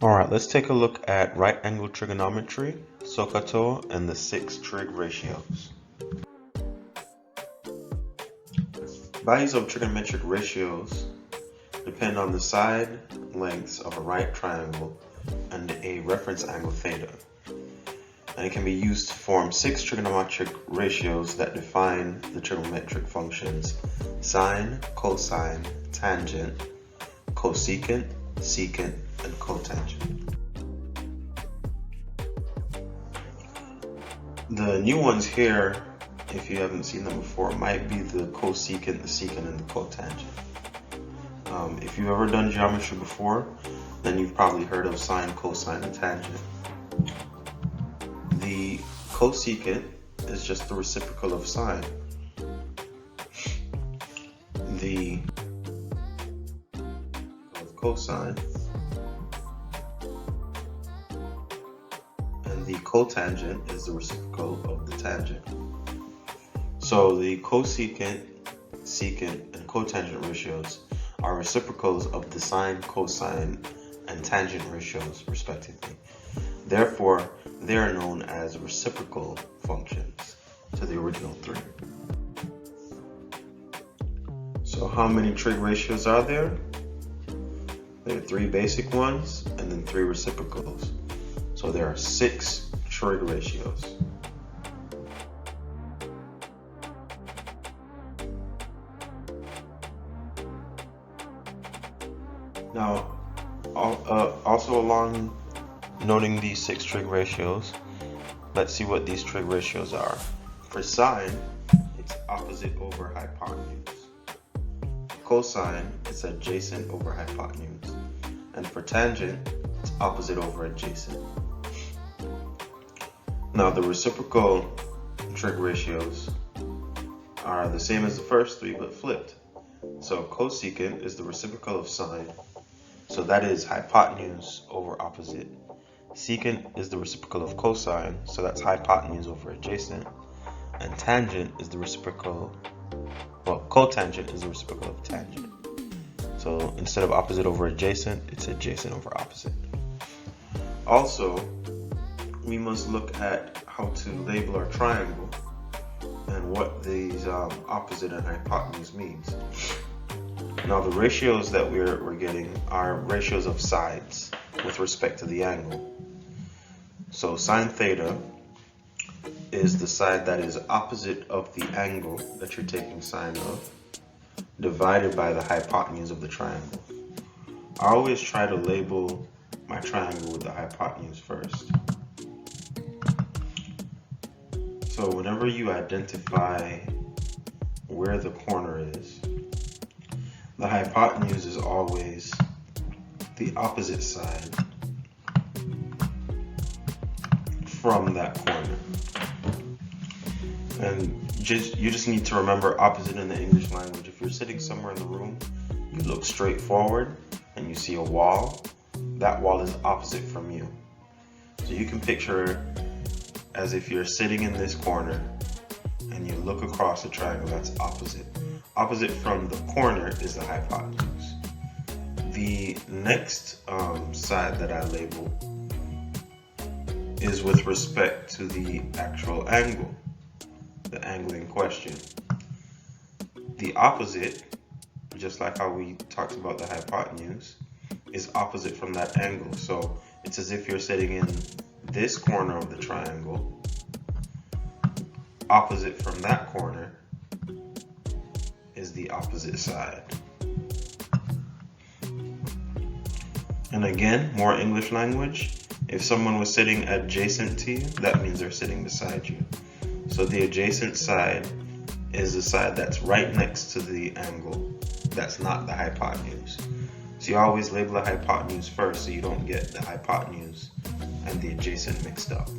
Alright, let's take a look at right angle trigonometry, SOHCAHTOA, and the 6 trig ratios. Values of trigonometric ratios depend on the side lengths of a right triangle and a reference angle theta. And it can be used to form 6 trigonometric ratios that define the trigonometric functions sine, cosine, tangent, cosecant, secant, and cotangent. The new ones here, if you haven't seen them before, might be the cosecant, the secant, and the cotangent. If you've ever done geometry before, then you've probably heard of sine, cosine, and tangent. The cosecant is just the reciprocal of sine. The cosine and the cotangent is the reciprocal of the tangent. So the cosecant, secant, and cotangent ratios are reciprocals of the sine, cosine, and tangent ratios respectively. Therefore, they are known as reciprocal functions to the original three. So how many trig ratios are there? There are 3 basic ones and then 3 reciprocals. So there are 6 trig ratios. Now, also along noting these 6 trig ratios, let's see what these trig ratios are. For sine, it's opposite over hypotenuse. Cosine, it's adjacent over hypotenuse. And for tangent, it's opposite over adjacent. Now the reciprocal trig ratios are the same as the first 3 but flipped. So cosecant is the reciprocal of sine, so that is hypotenuse over opposite. Secant is the reciprocal of cosine, so that's hypotenuse over adjacent. And tangent is the reciprocal, well, cotangent is the reciprocal of tangent. So instead of opposite over adjacent, it's adjacent over opposite. Also, we must look at how to label our triangle and what these opposite and hypotenuse means. Now the ratios that we're getting are ratios of sides with respect to the angle. So sine theta is the side that is opposite of the angle that you're taking sine of, divided by the hypotenuse of the triangle. I always try to label my triangle with the hypotenuse first. So whenever you identify where the corner is, the hypotenuse is always the opposite side from that corner. And you just need to remember opposite in the English language. If you're sitting somewhere in the room, you look straight forward and you see a wall, that wall is opposite from you. So you can picture as if you're sitting in this corner and you look across the triangle, that's opposite. Opposite from the corner is the hypotenuse. The next side that I label is with respect to the actual angle, the angle in question. The opposite, just like how we talked about the hypotenuse, is opposite from that angle. So it's as if you're sitting in this corner of the triangle, opposite from that corner is the opposite side. And again, more English language, if someone was sitting adjacent to you, that means they're sitting beside you. So the adjacent side is the side that's right next to the angle. That's not the hypotenuse. So you always label the hypotenuse first so you don't get the hypotenuse and the adjacent mixed up.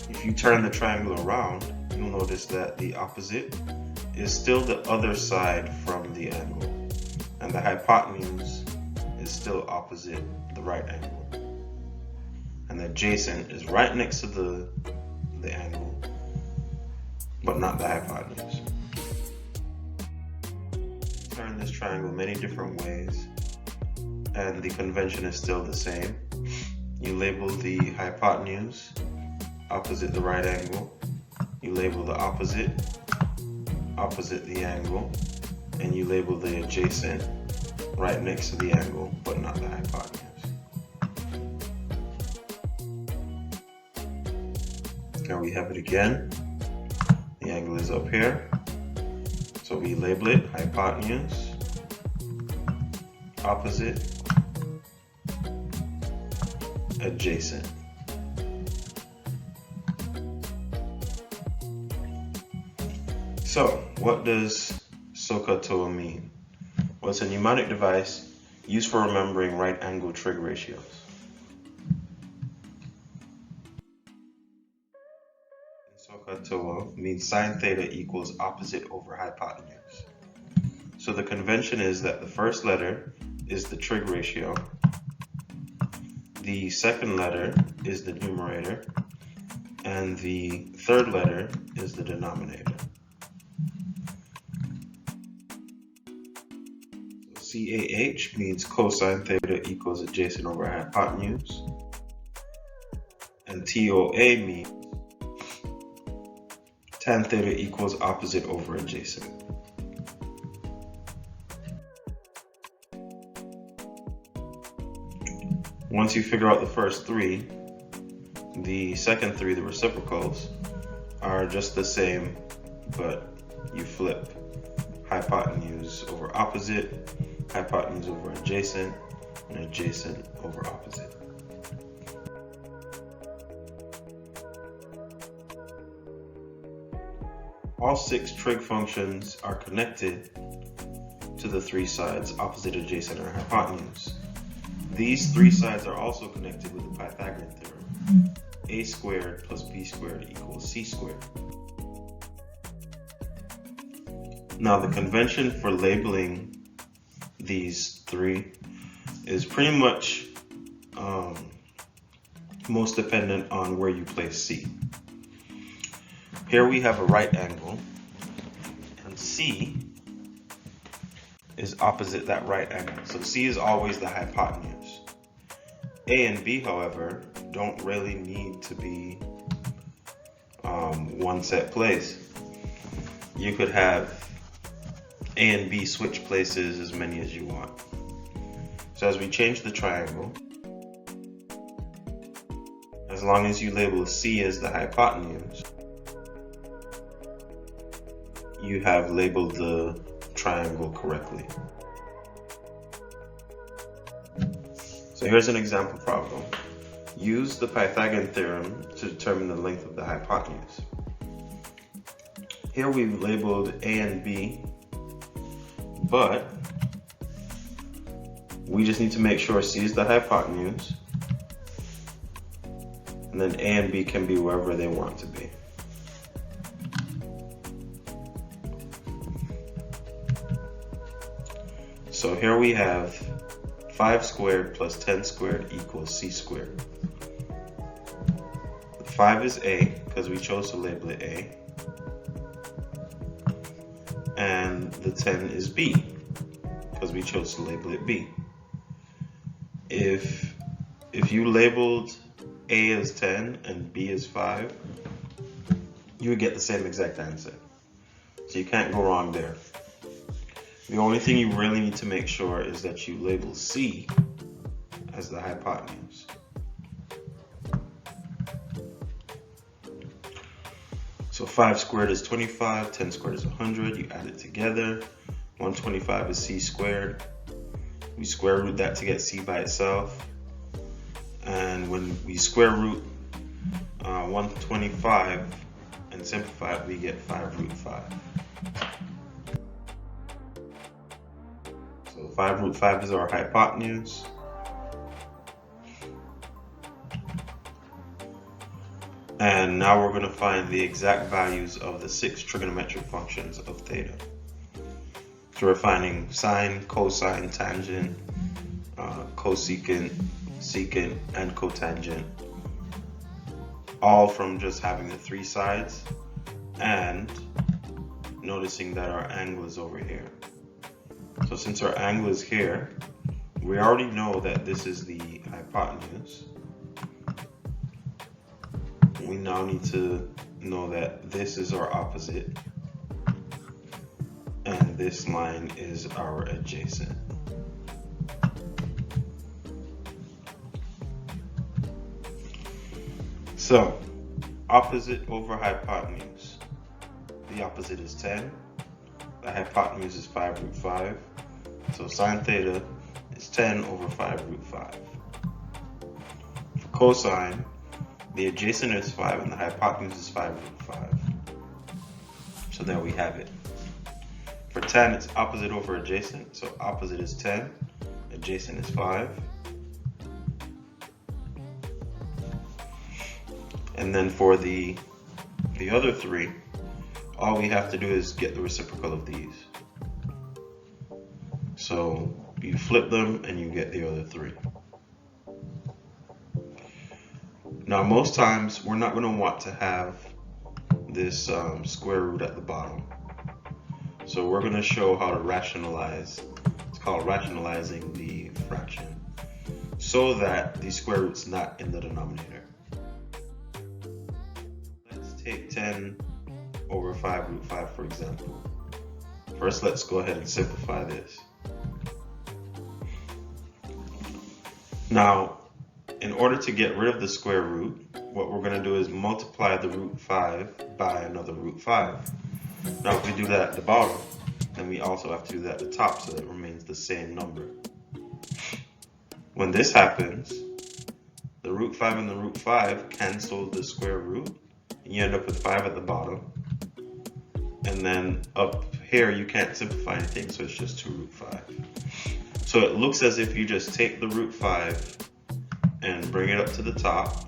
If you turn the triangle around, you'll notice that the opposite is still the other side from the angle, and the hypotenuse is still opposite the right angle, and the adjacent is right next to the angle but not the hypotenuse. turn this triangle many different ways, and the convention is still the same. You label the hypotenuse opposite the right angle. You label the opposite the angle, and you label the adjacent right next to the angle, but not the hypotenuse. Now we have it again. The angle is up here, so we label it hypotenuse, opposite, adjacent. So, what does SOHCAHTOA mean? Well, it's a mnemonic device used for remembering right angle trig ratios. SOHCAHTOA means sine theta equals opposite over hypotenuse. So the convention is that the first letter is the trig ratio, the second letter is the numerator, and the third letter is the denominator. CAH means cosine theta equals adjacent over hypotenuse, and TOA means tan theta equals opposite over adjacent. Once you figure out the first three, the second three, the reciprocals, are just the same, but you flip. Hypotenuse over opposite, hypotenuse over adjacent, and adjacent over opposite. All 6 trig functions are connected to the 3 sides, opposite, adjacent, or hypotenuse. These 3 sides are also connected with the Pythagorean theorem. A squared plus b squared equals c squared. Now the convention for labeling these 3 is pretty much most dependent on where you place C. Here we have a right angle, and C is opposite that right angle. So C is always the hypotenuse. A and B, however, don't really need to be one set place. You could have A and B switch places as many as you want. So as we change the triangle, as long as you label C as the hypotenuse, you have labeled the triangle correctly. So here's an example problem. Use the Pythagorean theorem to determine the length of the hypotenuse. Here we've labeled A and B, but we just need to make sure C is the hypotenuse, and then A and B can be wherever they want to be. So here we have 5 squared plus 10 squared equals c squared. The 5 is A because we chose to label it A, and the 10 is B because we chose to label it B. If you labeled A as 10 and B as 5, you would get the same exact answer. So you can't go wrong there. The only thing you really need to make sure is that you label C as the hypotenuse. So 5 squared is 25, 10 squared is 100, you add it together. 125 is c squared. We square root that to get c by itself. And when we square root 125 and simplify it, we get 5 root 5. So 5 root 5 is our hypotenuse. And now we're going to find the exact values of the 6 trigonometric functions of theta. So we're finding sine, cosine, tangent, cosecant, secant, and cotangent, all from just having the 3 sides and noticing that our angle is over here. since our angle is here, we already know that this is the hypotenuse. We now need to know that this is our opposite and this line is our adjacent. So, opposite over hypotenuse. The opposite is 10. The hypotenuse is 5 root 5. So sine theta is 10 over 5 root 5. For cosine, the adjacent is 5 and the hypotenuse is 5 root 5. So there we have it. For tan, it's opposite over adjacent. So opposite is 10, adjacent is 5. And then for the other three, all we have to do is get the reciprocal of these. So you flip them and you get the other three. Now most times we're not going to want to have this square root at the bottom. So we're going to show how to rationalize. It's called rationalizing the fraction so that the square root's not in the denominator. Let's take 10 over 5 root 5 for example. First let's go ahead and simplify this. Now in order to get rid of the square root, what we're going to do is multiply the root 5 by another root 5. Now if we do that at the bottom, then we also have to do that at the top so that it remains the same number. When this happens, the root 5 and the root 5 cancel the square root, and you end up with 5 at the bottom. And then up here you can't simplify anything, so it's just 2 root 5. So it looks as if you just take the root 5 and bring it up to the top,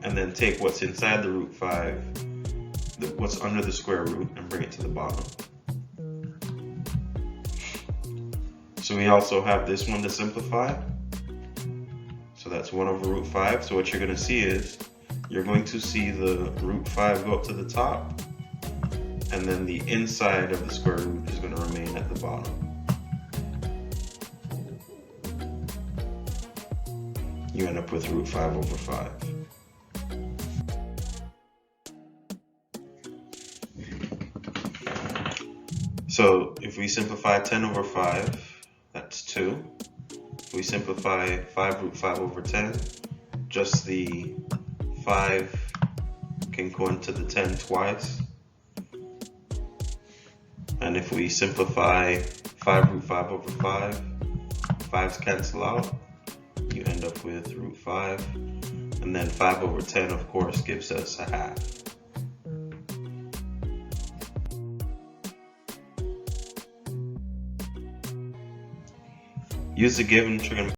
and then take what's inside the root 5, what's under the square root, and bring it to the bottom. So we also have this one to simplify. So that's 1 over root 5. So what you're going to see is, you're going to see the root 5 go up to the top, and then the inside of the square root is going to remain at the bottom. You end up with root 5 over 5. So if we simplify 10 over 5, that's 2. If we simplify 5 root 5 over 10, just the 5 can go into the 10 twice. And if we simplify 5 root 5 over 5, 5's cancel out. You end up with root 5. And then 5 over 10, of course, gives us a half. Use the given trigonometric